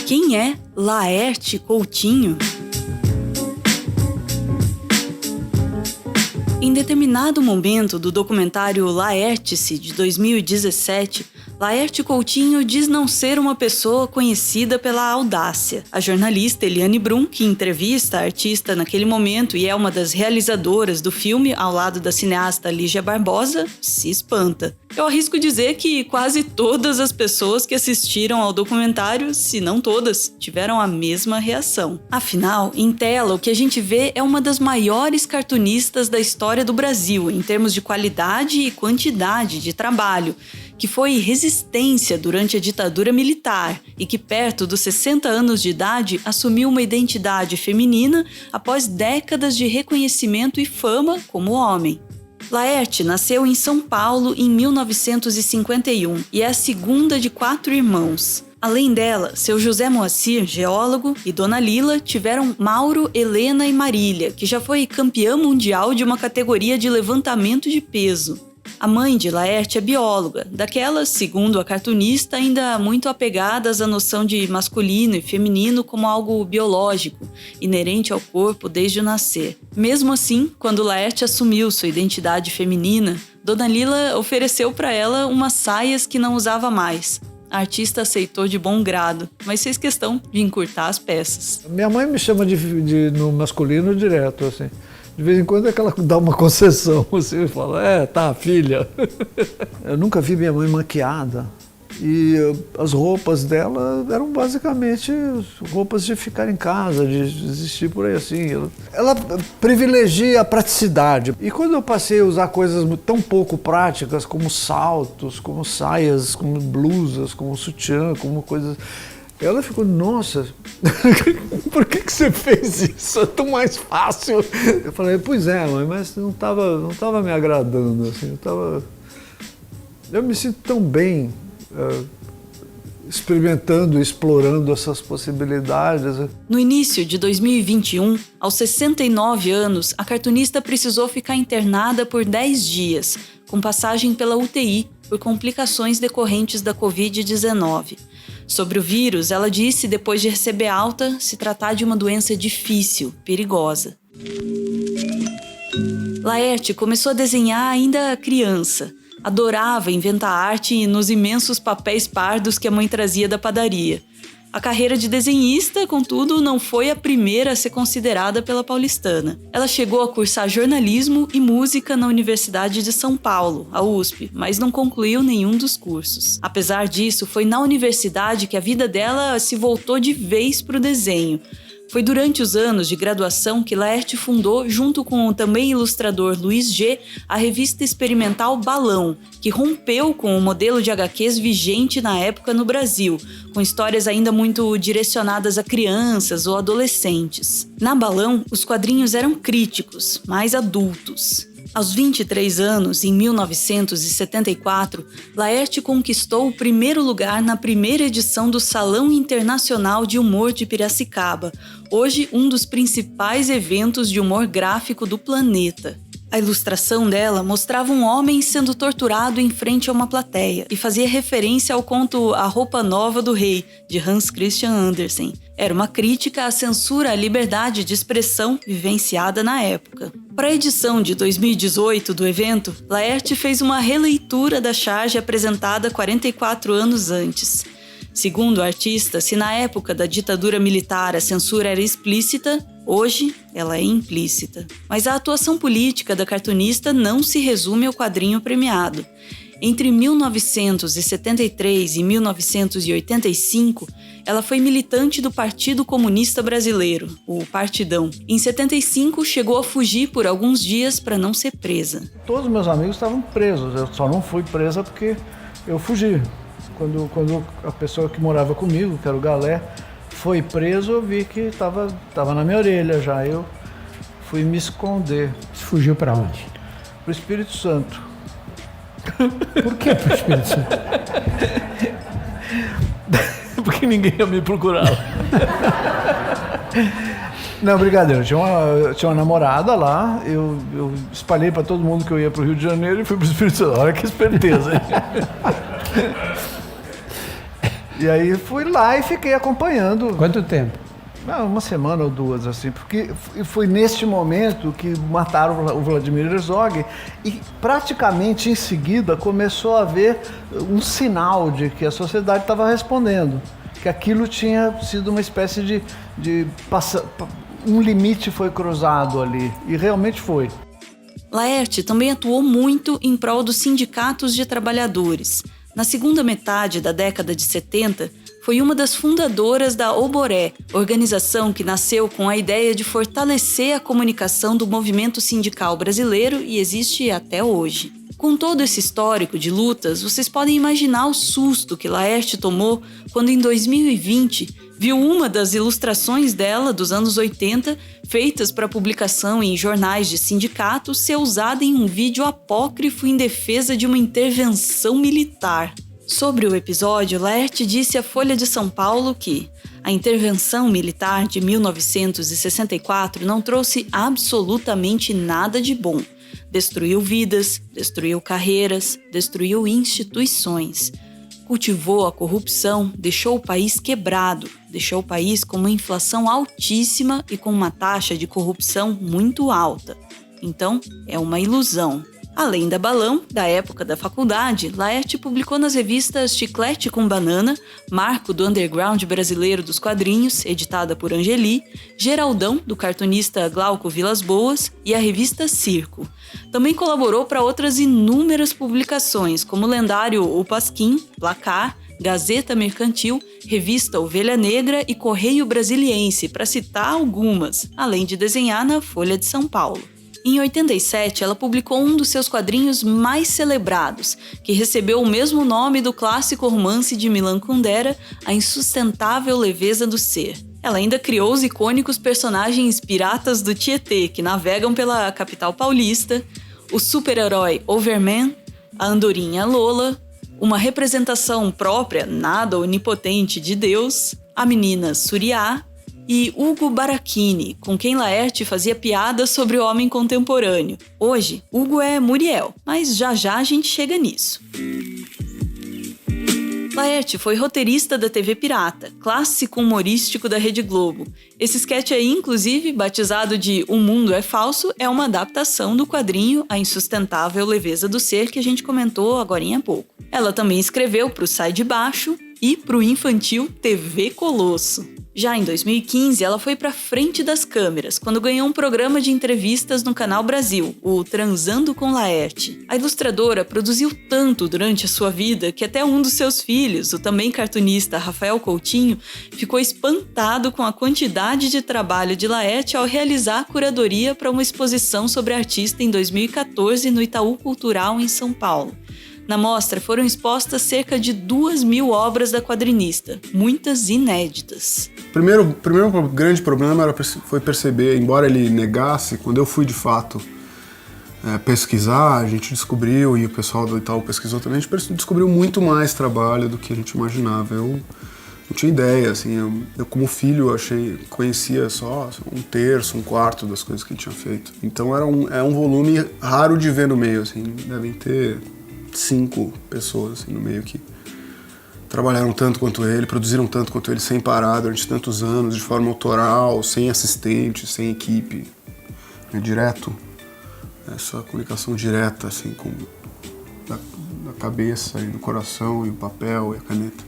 Quem é Laerte Coutinho? Em determinado momento do documentário Laerte-se, de 2017, Laerte Coutinho diz não ser uma pessoa conhecida pela audácia. A jornalista Eliane Brum, que entrevista a artista naquele momento e é uma das realizadoras do filme, ao lado da cineasta Lígia Barbosa, se espanta. Eu arrisco dizer que quase todas as pessoas que assistiram ao documentário, se não todas, tiveram a mesma reação. Afinal, em tela, o que a gente vê é uma das maiores cartunistas da história do Brasil, em termos de qualidade e quantidade de trabalho, que foi resistência durante a ditadura militar e que, perto dos 60 anos de idade, assumiu uma identidade feminina após décadas de reconhecimento e fama como homem. Laerte nasceu em São Paulo em 1951 e é a segunda de 4 irmãos. Além dela, seu José Moacir, geólogo, e Dona Lila tiveram Mauro, Helena e Marília, que já foi campeã mundial de uma categoria de levantamento de peso. A mãe de Laerte é bióloga, daquelas, segundo a cartunista, ainda muito apegadas à noção de masculino e feminino como algo biológico, inerente ao corpo desde o nascer. Mesmo assim, quando Laerte assumiu sua identidade feminina, Dona Lila ofereceu para ela umas saias que não usava mais. A artista aceitou de bom grado, mas fez questão de encurtar as peças. Minha mãe me chama de no masculino direto, assim. De vez em quando é que ela dá uma concessão, assim, e fala, tá, filha. Eu nunca vi minha mãe maquiada. E as roupas dela eram basicamente roupas de ficar em casa, de existir por aí assim. Ela privilegia a praticidade. E quando eu passei a usar coisas tão pouco práticas, como saltos, como saias, como blusas, como sutiã, como coisas... Ela ficou, nossa, por que você fez isso? É tão mais fácil. Eu falei, pois é, mãe, mas não tava me agradando, assim, eu me sinto tão bem experimentando, explorando essas possibilidades. No início de 2021, aos 69 anos, a cartunista precisou ficar internada por 10 dias, com passagem pela UTI, por complicações decorrentes da Covid-19. Sobre o vírus, ela disse, depois de receber alta, se tratar de uma doença difícil, perigosa. Laerte começou a desenhar ainda criança. Adorava inventar arte nos imensos papéis pardos que a mãe trazia da padaria. A carreira de desenhista, contudo, não foi a primeira a ser considerada pela paulistana. Ela chegou a cursar jornalismo e música na Universidade de São Paulo, a USP, mas não concluiu nenhum dos cursos. Apesar disso, foi na universidade que a vida dela se voltou de vez para o desenho. Foi durante os anos de graduação que Laerte fundou, junto com o também ilustrador Luiz G., a revista experimental Balão, que rompeu com o modelo de HQs vigente na época no Brasil, com histórias ainda muito direcionadas a crianças ou adolescentes. Na Balão, os quadrinhos eram críticos, mais adultos. Aos 23 anos, em 1974, Laerte conquistou o primeiro lugar na primeira edição do Salão Internacional de Humor de Piracicaba, hoje um dos principais eventos de humor gráfico do planeta. A ilustração dela mostrava um homem sendo torturado em frente a uma plateia e fazia referência ao conto A Roupa Nova do Rei, de Hans Christian Andersen. Era uma crítica à censura à liberdade de expressão vivenciada na época. Para a edição de 2018 do evento, Laerte fez uma releitura da charge apresentada 44 anos antes. Segundo o artista, se na época da ditadura militar a censura era explícita, hoje ela é implícita. Mas a atuação política da cartunista não se resume ao quadrinho premiado. Entre 1973 e 1985, ela foi militante do Partido Comunista Brasileiro, o Partidão. Em 75, chegou a fugir por alguns dias para não ser presa. Todos os meus amigos estavam presos, eu só não fui presa porque eu fugi. Quando a pessoa que morava comigo, que era o Galé, foi preso, eu vi que estava na minha orelha já. Eu fui me esconder. Você fugiu para onde? Para o Espírito Santo. Por que para o Espírito Santo? Porque ninguém ia me procurar. Não, brincadeira. Tinha uma namorada lá, eu espalhei para todo mundo que eu ia para o Rio de Janeiro e fui para o Espírito Santo. Olha que esperteza, hein? E aí fui lá e fiquei acompanhando. Quanto tempo? Uma semana ou duas, assim, porque foi neste momento que mataram o Vladimir Herzog e praticamente em seguida começou a haver um sinal de que a sociedade estava respondendo, que aquilo tinha sido uma espécie um limite foi cruzado ali, e realmente foi. Laerte também atuou muito em prol dos sindicatos de trabalhadores. Na segunda metade da década de 70, foi uma das fundadoras da Oboré, organização que nasceu com a ideia de fortalecer a comunicação do movimento sindical brasileiro e existe até hoje. Com todo esse histórico de lutas, vocês podem imaginar o susto que Laerte tomou quando, em 2020, viu uma das ilustrações dela dos anos 80, feitas para publicação em jornais de sindicatos, ser usada em um vídeo apócrifo em defesa de uma intervenção militar. Sobre o episódio, Laerte disse à Folha de São Paulo que a intervenção militar de 1964 não trouxe absolutamente nada de bom. Destruiu vidas, destruiu carreiras, destruiu instituições. Cultivou a corrupção, deixou o país quebrado, deixou o país com uma inflação altíssima e com uma taxa de corrupção muito alta. Então, é uma ilusão. Além da Balão, da época da faculdade, Laerte publicou nas revistas Chiclete com Banana, marco do underground brasileiro dos quadrinhos, editada por Angeli, Geraldão, do cartunista Glauco Vilas Boas, e a revista Circo. Também colaborou para outras inúmeras publicações, como o lendário O Pasquim, Placar, Gazeta Mercantil, Revista Ovelha Negra e Correio Brasiliense, para citar algumas, além de desenhar na Folha de São Paulo. Em 87, ela publicou um dos seus quadrinhos mais celebrados, que recebeu o mesmo nome do clássico romance de Milan Kundera, A Insustentável Leveza do Ser. Ela ainda criou os icônicos personagens piratas do Tietê, que navegam pela capital paulista, o super-herói Overman, a andorinha Lola, uma representação própria, nada onipotente de Deus, a menina Suriá, e Hugo Barachini, com quem Laerte fazia piadas sobre o homem contemporâneo. Hoje, Hugo é Muriel, mas já a gente chega nisso. Laerte foi roteirista da TV Pirata, clássico humorístico da Rede Globo. Esse sketch aí, inclusive, batizado de O Mundo é Falso, é uma adaptação do quadrinho A Insustentável Leveza do Ser, que a gente comentou agorinha há pouco. Ela também escreveu para o Sai de Baixo e para o infantil TV Colosso. Já em 2015, ela foi para frente das câmeras, quando ganhou um programa de entrevistas no Canal Brasil, o Transando com Laerte. A ilustradora produziu tanto durante a sua vida que até um dos seus filhos, o também cartunista Rafael Coutinho, ficou espantado com a quantidade de trabalho de Laerte ao realizar a curadoria para uma exposição sobre a artista em 2014 no Itaú Cultural, em São Paulo. Na mostra foram expostas cerca de 2.000 obras da quadrinista, muitas inéditas. Primeiro grande problema foi perceber, embora ele negasse, quando eu fui de fato pesquisar, a gente descobriu, e o pessoal do Itaú pesquisou também, a gente descobriu muito mais trabalho do que a gente imaginava. Eu não tinha ideia, assim, eu como filho conhecia só um terço, um quarto das coisas que ele tinha feito. Então é um volume raro de ver no meio, assim, devem ter 5 pessoas assim, no meio que trabalharam tanto quanto ele, produziram tanto quanto ele sem parar durante tantos anos, de forma autoral, sem assistente, sem equipe, direto, essa comunicação direta assim, da cabeça e do coração e o papel e a caneta.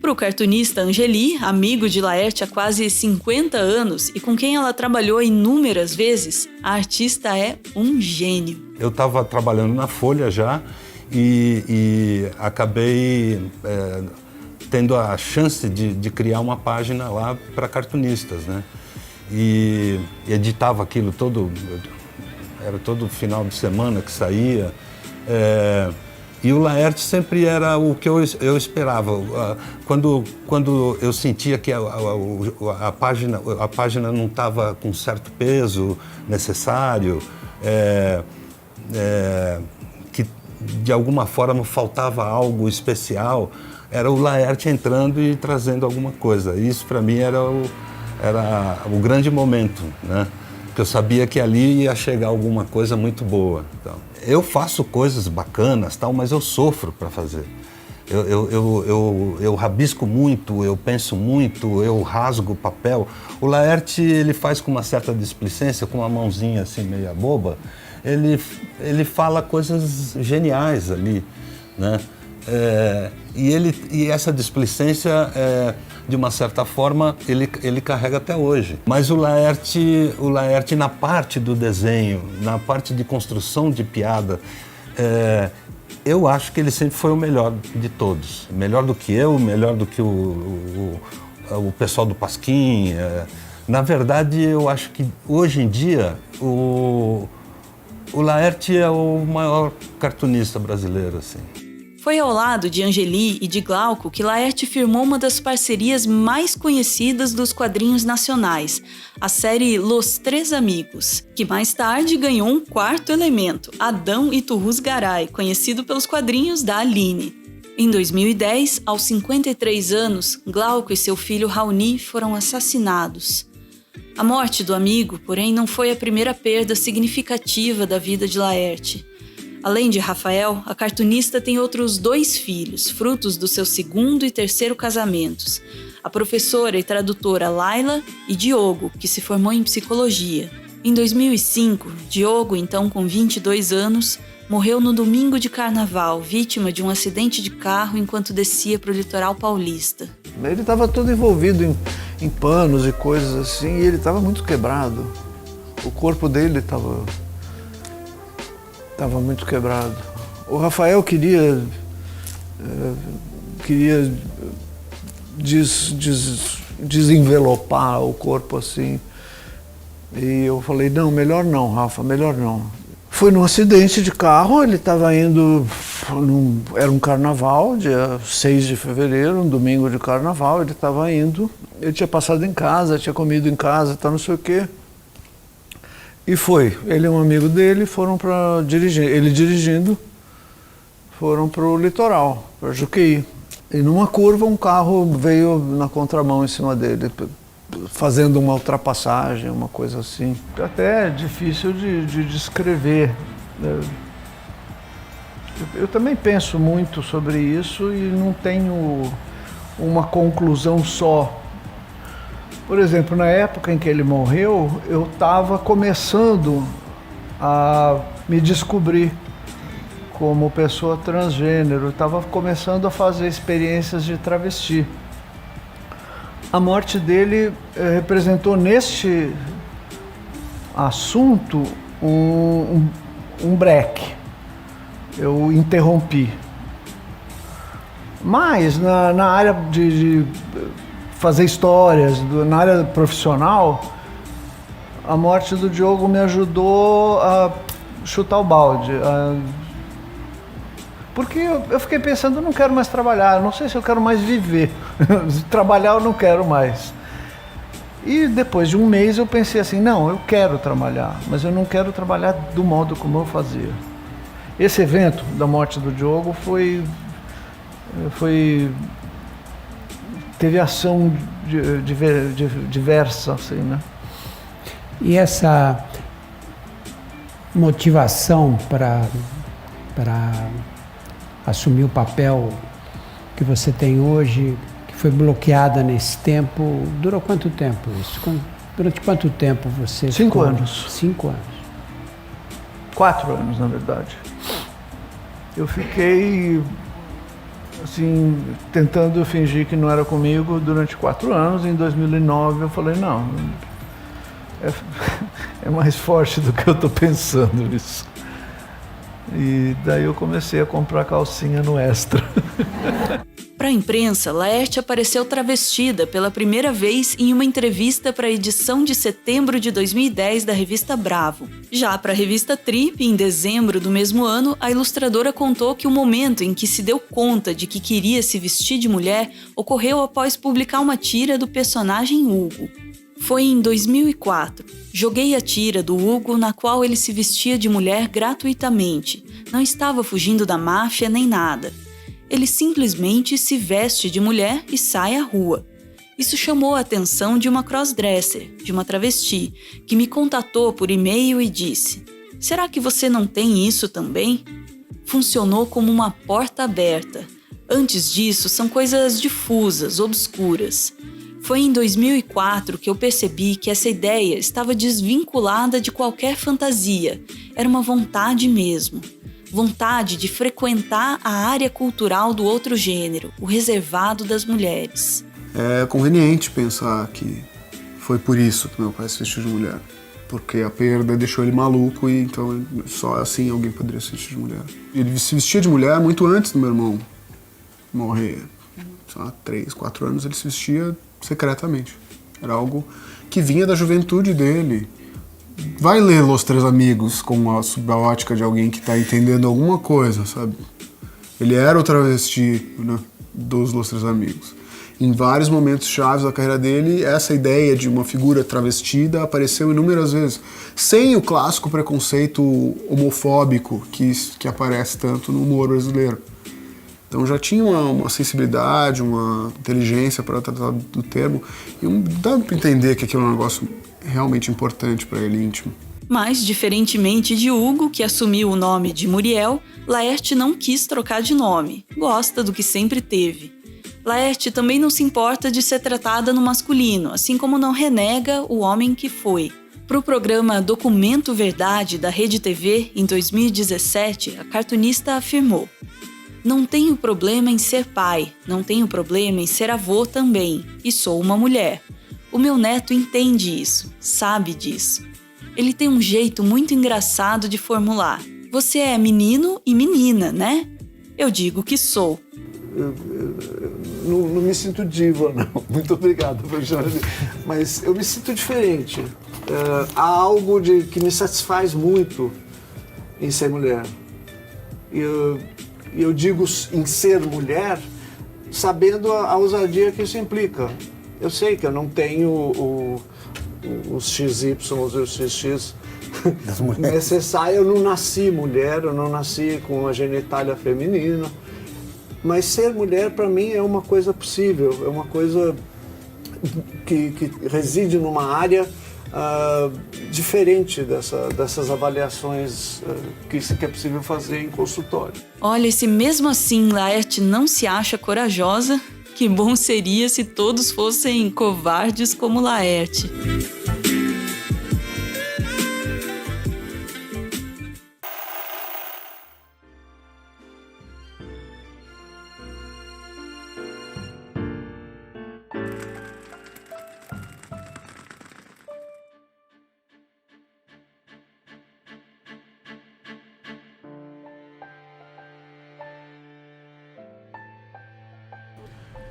Para o cartunista Angeli, amigo de Laerte há quase 50 anos e com quem ela trabalhou inúmeras vezes, a artista é um gênio. Eu estava trabalhando na Folha já, e acabei tendo a chance de criar uma página lá para cartunistas, né? E editava aquilo era todo final de semana que saía. E o Laerte sempre era o que eu esperava. Quando eu sentia que a página não estava com certo peso necessário, que de alguma forma faltava algo especial, era o Laerte entrando e trazendo alguma coisa. Isso para mim era era o grande momento, né? Porque eu sabia que ali ia chegar alguma coisa muito boa. Então, eu faço coisas bacanas, tal, mas eu sofro para fazer. Eu rabisco muito, eu penso muito, eu rasgo o papel. O Laerte, ele faz com uma certa displicência, com uma mãozinha assim meia boba, ele fala coisas geniais ali, né? E essa displicência, de uma certa forma, ele carrega até hoje. Mas o Laerte, na parte do desenho, na parte de construção de piada, eu acho que ele sempre foi o melhor de todos. Melhor do que eu, melhor do que o pessoal do Pasquim. Na verdade, eu acho que hoje em dia o Laerte é o maior cartunista brasileiro, assim. Foi ao lado de Angeli e de Glauco que Laerte firmou uma das parcerias mais conhecidas dos quadrinhos nacionais, a série Los Três Amigos, que mais tarde ganhou um quarto elemento, Adão Iturrus Garay, conhecido pelos quadrinhos da Aline. Em 2010, aos 53 anos, Glauco e seu filho Raoni foram assassinados. A morte do amigo, porém, não foi a primeira perda significativa da vida de Laerte. Além de Rafael, a cartunista tem outros 2 filhos, frutos do seu 2º e 3º casamentos. A professora e tradutora Laila e Diogo, que se formou em psicologia. Em 2005, Diogo, então com 22 anos, morreu no domingo de carnaval, vítima de um acidente de carro enquanto descia para o litoral paulista. Ele estava todo envolvido em panos e coisas assim, e ele estava muito quebrado. O corpo dele estava muito quebrado. O Rafael queria desenvelopar o corpo assim. E eu falei, não, melhor não, Rafa, melhor não. Foi num acidente de carro, ele estava indo, era um carnaval, dia 6 de fevereiro, um domingo de carnaval, ele estava indo, ele tinha passado em casa, tinha comido em casa, tá, não sei o quê. E foi, ele e um amigo dele foram para dirigir, ele dirigindo, foram para o litoral, para Juqueí. E numa curva um carro veio na contramão em cima dele, fazendo uma ultrapassagem, uma coisa assim. Até é difícil de descrever. Eu também penso muito sobre isso e não tenho uma conclusão só. Por exemplo, na época em que ele morreu, eu estava começando a me descobrir como pessoa transgênero, estava começando a fazer experiências de travesti. A morte dele representou neste assunto um break. Eu interrompi. Mas na área de fazer histórias, na área profissional, a morte do Diogo me ajudou a chutar o balde. Porque eu fiquei pensando, eu não quero mais trabalhar, eu não sei se eu quero mais viver. Trabalhar eu não quero mais. E depois de um mês eu pensei assim, não, eu quero trabalhar, mas eu não quero trabalhar do modo como eu fazia. Esse evento da morte do Diogo teve ação diversa, assim, né? E essa motivação para assumir o papel que você tem hoje, que foi bloqueada nesse tempo, durou quanto tempo isso? Durante quanto tempo você 5 ficou? anos. 5 anos. 4 anos, na verdade. Eu fiquei, assim, tentando fingir que não era comigo durante 4 anos. Em 2009 eu falei, não, é mais forte do que eu estou pensando isso. E daí eu comecei a comprar calcinha no Extra. Para a imprensa, Laerte apareceu travestida pela primeira vez em uma entrevista para a edição de setembro de 2010 da revista Bravo. Já para a revista Trip, em dezembro do mesmo ano, a ilustradora contou que o momento em que se deu conta de que queria se vestir de mulher ocorreu após publicar uma tira do personagem Hugo. Foi em 2004. Joguei a tira do Hugo na qual ele se vestia de mulher gratuitamente. Não estava fugindo da máfia nem nada. Ele simplesmente se veste de mulher e sai à rua. Isso chamou a atenção de uma crossdresser, de uma travesti, que me contatou por e-mail e disse: "Será que você não tem isso também?" Funcionou como uma porta aberta. Antes disso, são coisas difusas, obscuras. Foi em 2004 que eu percebi que essa ideia estava desvinculada de qualquer fantasia. Era uma vontade mesmo. Vontade de frequentar a área cultural do outro gênero, o reservado das mulheres. É conveniente pensar que foi por isso que meu pai se vestiu de mulher. Porque a perda deixou ele maluco e então só assim alguém poderia se vestir de mulher. Ele se vestia de mulher muito antes do meu irmão morrer. Sei lá, 3, 4 anos ele se vestia secretamente. Era algo que vinha da juventude dele. Vai ler Los Três Amigos sob a ótica de alguém que está entendendo alguma coisa, sabe? Ele era o travesti, né, dos Los Três Amigos. Em vários momentos chaves da carreira dele, essa ideia de uma figura travestida apareceu inúmeras vezes, sem o clássico preconceito homofóbico que aparece tanto no humor brasileiro. Então já tinha uma sensibilidade, uma inteligência para tratar do termo, e dá para entender que aquilo é um negócio realmente importante para ele, íntimo. Mas, diferentemente de Hugo, que assumiu o nome de Muriel, Laerte não quis trocar de nome, gosta do que sempre teve. Laerte também não se importa de ser tratada no masculino, assim como não renega o homem que foi. Para o programa Documento Verdade da Rede TV, em 2017, a cartunista afirmou: "Não tenho problema em ser pai, não tenho problema em ser avô também, e sou uma mulher. O meu neto entende isso, sabe disso. Ele tem um jeito muito engraçado de formular: você é menino e menina, né? Eu digo que sou." Não me sinto diva, não. Muito obrigado, mas eu me sinto diferente. Há algo que me satisfaz muito em ser mulher. Eu digo em ser mulher, sabendo a ousadia que isso implica. Eu sei que eu não tenho os XY, os XX necessários. Eu não nasci mulher, eu não nasci com uma genitália feminina. Mas ser mulher, para mim, é uma coisa possível, é uma coisa que reside numa área diferente dessas avaliações que é possível fazer em consultório. Olha, e se mesmo assim Laerte não se acha corajosa, que bom seria se todos fossem covardes como Laerte.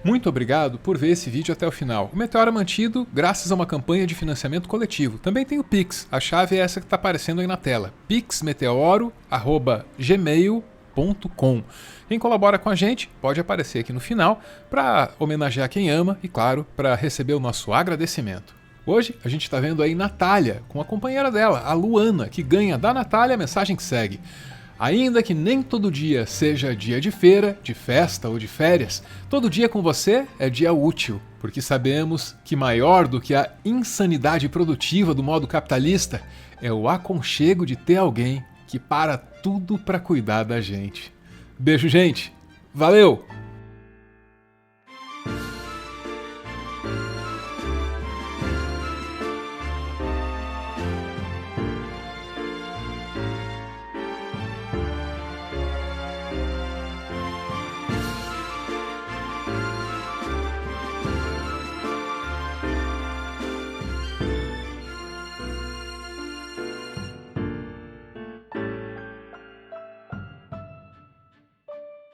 Muito obrigado por ver esse vídeo até o final. O Meteoro é mantido graças a uma campanha de financiamento coletivo. Também tem o Pix, a chave é essa que está aparecendo aí na tela, pixmeteoro@gmail.com. Quem colabora com a gente pode aparecer aqui no final para homenagear quem ama e, claro, para receber o nosso agradecimento. Hoje a gente está vendo aí Natália com a companheira dela, a Luana, que ganha da Natália a mensagem que segue: ainda que nem todo dia seja dia de feira, de festa ou de férias, todo dia com você é dia útil, porque sabemos que maior do que a insanidade produtiva do modo capitalista é o aconchego de ter alguém que para tudo para cuidar da gente. Beijo, gente! Valeu!